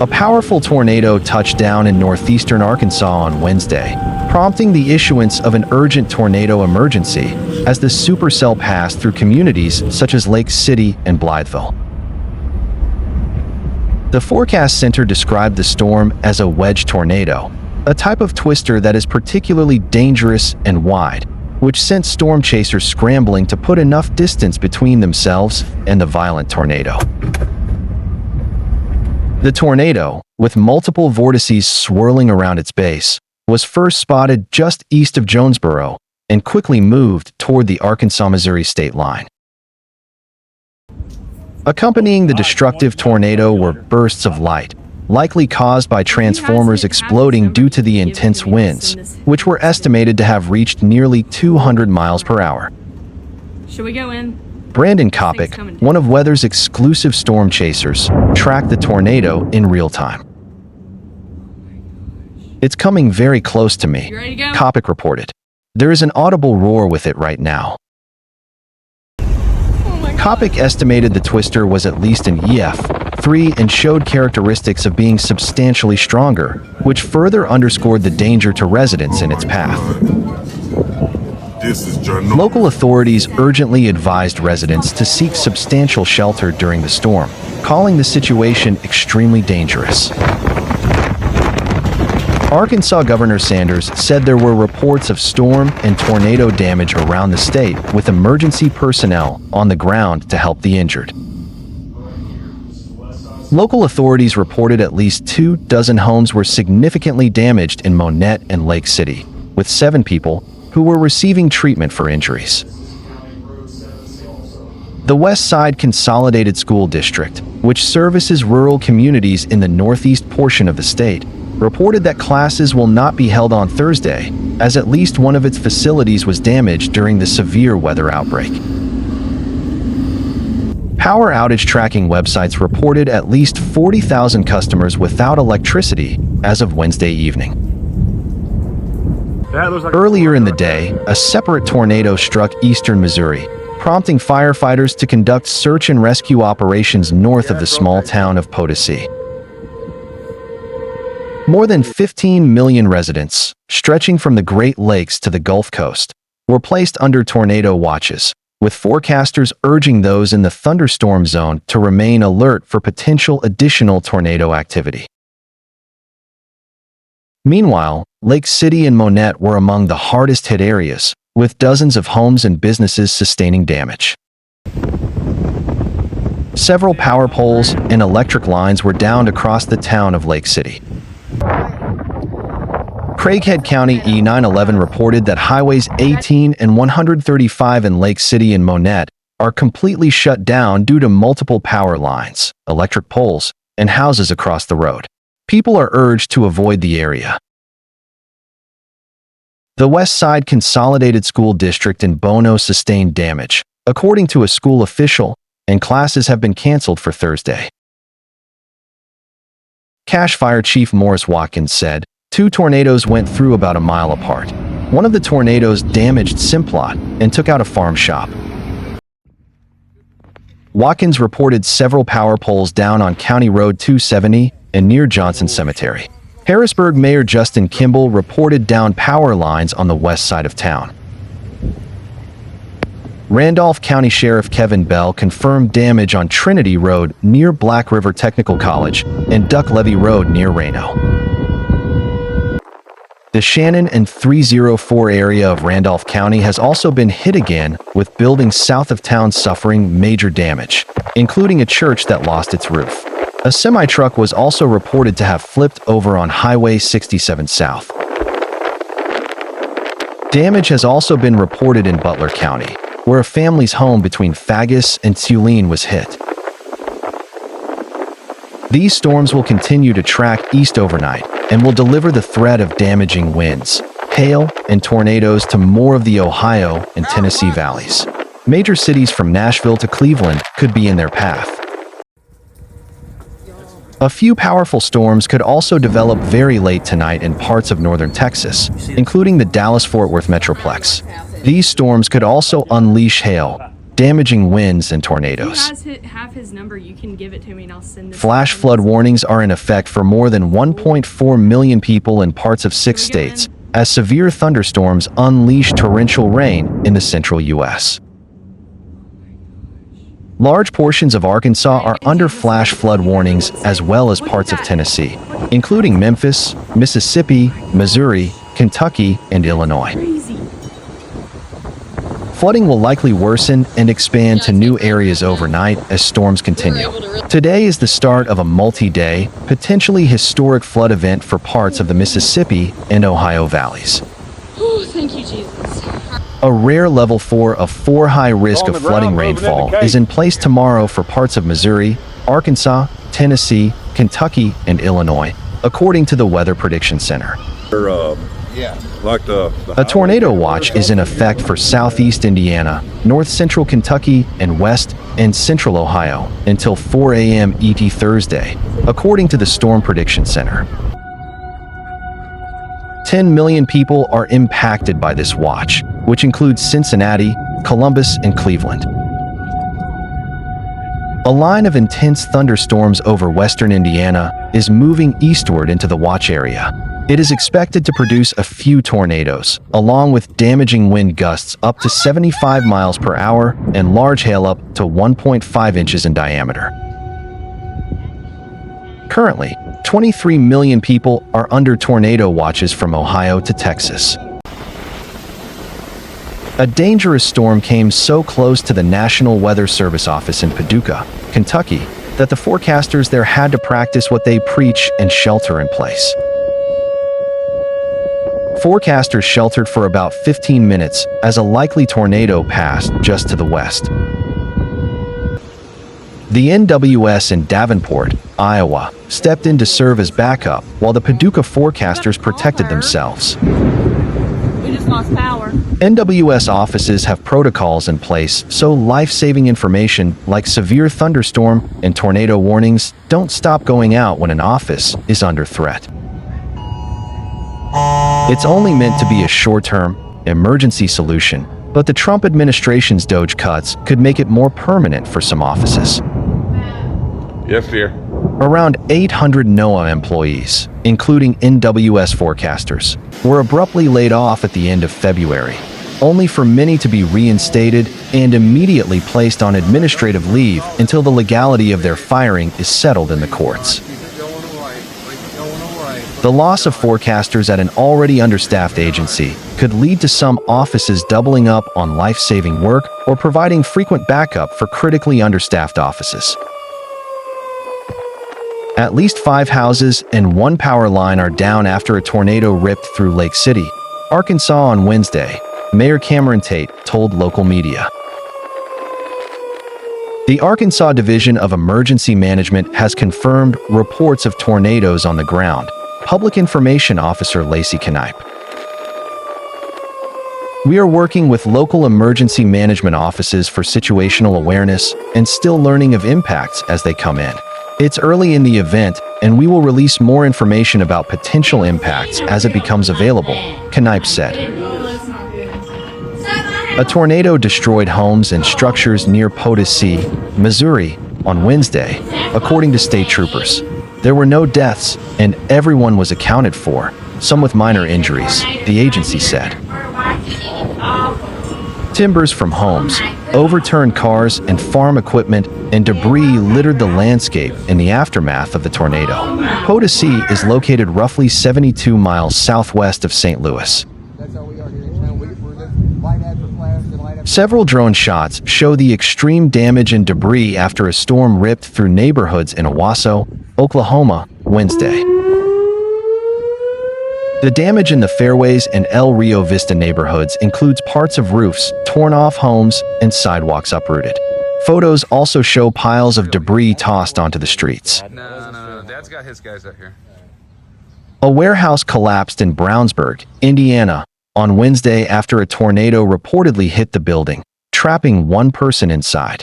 A powerful tornado touched down in northeastern Arkansas on Wednesday, prompting the issuance of an urgent tornado emergency as the supercell passed through communities such as Lake City and Blytheville. The Forecast Center described the storm as a wedge tornado, a type of twister that is particularly dangerous and wide, which sent storm chasers scrambling to put enough distance between themselves and the violent tornado. The tornado, with multiple vortices swirling around its base, was first spotted just east of Jonesboro and quickly moved toward the Arkansas-Missouri state line. Accompanying the destructive tornado were bursts of light, likely caused by transformers exploding due to the intense winds, which were estimated to have reached nearly 200 miles per hour. Should we go in? Brandon Kopic, one of weather's exclusive storm chasers, tracked the tornado in real time. "It's coming very close to me," You ready to go? Kopic reported. "There is an audible roar with it right now." Kopic estimated the twister was at least an EF3 and showed characteristics of being substantially stronger, which further underscored the danger to residents in its path. Local authorities urgently advised residents to seek substantial shelter during the storm, calling the situation extremely dangerous. Arkansas Governor Sanders said there were reports of storm and tornado damage around the state, with emergency personnel on the ground to help the injured. Local authorities reported at least 24 homes were significantly damaged in Monette and Lake City, with 7 people who were receiving treatment for injuries. The West Side Consolidated School District, which services rural communities in the northeast portion of the state, reported that classes will not be held on Thursday, as at least one of its facilities was damaged during the severe weather outbreak. Power outage tracking websites reported at least 40,000 customers without electricity as of Wednesday evening. Earlier in the day, a separate tornado struck eastern Missouri, prompting firefighters to conduct search and rescue operations north of the small town of Potosi. More than 15 million residents, stretching from the Great Lakes to the Gulf Coast, were placed under tornado watches, with forecasters urging those in the thunderstorm zone to remain alert for potential additional tornado activity. Meanwhile, Lake City and Monette were among the hardest-hit areas, with dozens of homes and businesses sustaining damage. Several power poles and electric lines were downed across the town of Lake City. Craighead County E911 reported that highways 18 and 135 in Lake City and Monette are completely shut down due to multiple power lines, electric poles, and houses across the road. People are urged to avoid the area. The West Side Consolidated School District in Bono sustained damage, according to a school official, and classes have been canceled for Thursday. Cache Fire Chief Morris Watkins said, 2 tornadoes went through about a mile apart. One of the tornadoes damaged Simplot and took out a farm shop. Watkins reported several power poles down on County Road 270 and near Johnson Cemetery. Harrisburg Mayor Justin Kimball reported down power lines on the west side of town. Randolph County Sheriff Kevin Bell confirmed damage on Trinity Road near Black River Technical College and Duck Levee Road near Reno. The Shannon and 304 area of Randolph County has also been hit again, with buildings south of town suffering major damage, including a church that lost its roof. A semi-truck was also reported to have flipped over on Highway 67 South. Damage has also been reported in Butler County, where a family's home between Fagus and Tulane was hit. These storms will continue to track east overnight and will deliver the threat of damaging winds, hail, and tornadoes to more of the Ohio and Tennessee valleys. Major cities from Nashville to Cleveland could be in their path. A few powerful storms could also develop very late tonight in parts of northern Texas, including the Dallas-Fort Worth metroplex. These storms could also unleash hail, damaging winds and If tornadoes. you guys have his number, you can give it to me and I'll send this. Flash flood warnings are in effect for more than 1.4 million people in parts of 6 states, as severe thunderstorms unleash torrential rain in the central U.S. Large portions of Arkansas are under flash flood warnings, as well as parts of Tennessee, including Memphis, Mississippi, Missouri, Kentucky, and Illinois. Crazy. Flooding will likely worsen and expand to new areas overnight as storms continue. Today is the start of a multi-day, potentially historic flood event for parts of the Mississippi and Ohio valleys. Oh, thank you, Jesus. A rare level 4 of 4 high risk of flooding rainfall is in place tomorrow for parts of Missouri, Arkansas, Tennessee, Kentucky, and Illinois, according to the Weather Prediction Center. A tornado watch is in effect for southeast Indiana, north central Kentucky, and west and central Ohio until 4 a.m. ET Thursday, according to the Storm Prediction Center. 10 million people are impacted by this watch, which includes Cincinnati, Columbus, and Cleveland. A line of intense thunderstorms over western Indiana is moving eastward into the watch area. It is expected to produce a few tornadoes, along with damaging wind gusts up to 75 miles per hour and large hail up to 1.5 inches in diameter. Currently, 23 million people are under tornado watches from Ohio to Texas. A dangerous storm came so close to the National Weather Service office in Paducah, Kentucky, that the forecasters there had to practice what they preach and shelter in place. Forecasters sheltered for about 15 minutes as a likely tornado passed just to the west. The NWS in Davenport, Iowa, stepped in to serve as backup while the Paducah forecasters protected themselves. We just lost power. NWS offices have protocols in place so life-saving information like severe thunderstorm and tornado warnings don't stop going out when an office is under threat. It's only meant to be a short-term, emergency solution, but the Trump administration's DOGE cuts could make it more permanent for some offices. Yes, dear. Around 800 NOAA employees, including NWS forecasters, were abruptly laid off at the end of February, only for many to be reinstated and immediately placed on administrative leave until the legality of their firing is settled in the courts. The loss of forecasters at an already understaffed agency could lead to some offices doubling up on life-saving work or providing frequent backup for critically understaffed offices. At least 5 houses and 1 power line are down after a tornado ripped through Lake City, Arkansas on Wednesday, Mayor Cameron Tate told local media. The Arkansas Division of Emergency Management has confirmed reports of tornadoes on the ground, Public Information Officer Lacey Knipe. We are working with local emergency management offices for situational awareness and still learning of impacts as they come in. It's early in the event, and we will release more information about potential impacts as it becomes available, Knipe said. A tornado destroyed homes and structures near Potosi, Missouri, on Wednesday, according to state troopers. There were no deaths, and everyone was accounted for, some with minor injuries, the agency said. Timbers from homes, overturned cars and farm equipment, and debris littered the landscape in the aftermath of the tornado. Potosi is located roughly 72 miles southwest of St. Louis. Several drone shots show the extreme damage and debris after a storm ripped through neighborhoods in Owasso, Oklahoma, Wednesday. The damage in the Fairways and El Rio Vista neighborhoods includes parts of roofs, torn off homes, and sidewalks uprooted. Photos also show piles of debris tossed onto the streets. No. Dad's got his guys out here. A warehouse collapsed in Brownsburg, Indiana, on Wednesday after a tornado reportedly hit the building, trapping 1 person inside.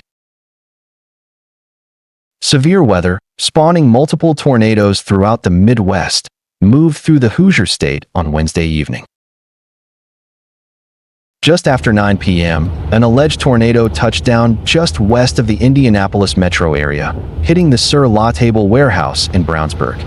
Severe weather, spawning multiple tornadoes throughout the Midwest, moved through the Hoosier State on Wednesday evening. Just after 9 p.m., an alleged tornado touched down just west of the Indianapolis metro area, hitting the Sur La Table Warehouse in Brownsburg.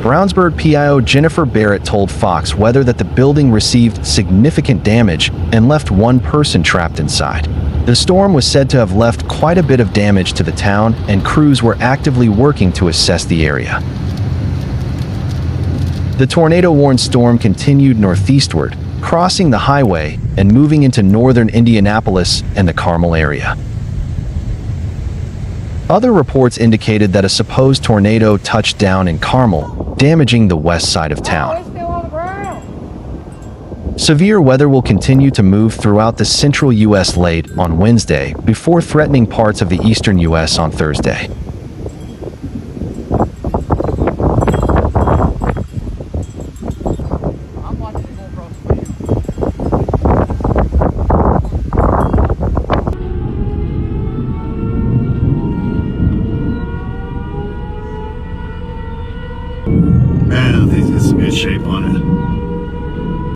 Brownsburg PIO Jennifer Barrett told Fox Weather that the building received significant damage and left one person trapped inside. The storm was said to have left quite a bit of damage to the town, and crews were actively working to assess the area. The tornado-warned storm continued northeastward, crossing the highway and moving into northern Indianapolis and the Carmel area. Other reports indicated that a supposed tornado touched down in Carmel, damaging the west side of town. Severe weather will continue to move throughout the central U.S. late on Wednesday before threatening parts of the eastern U.S. on Thursday. Man, I think it's some good shape on it.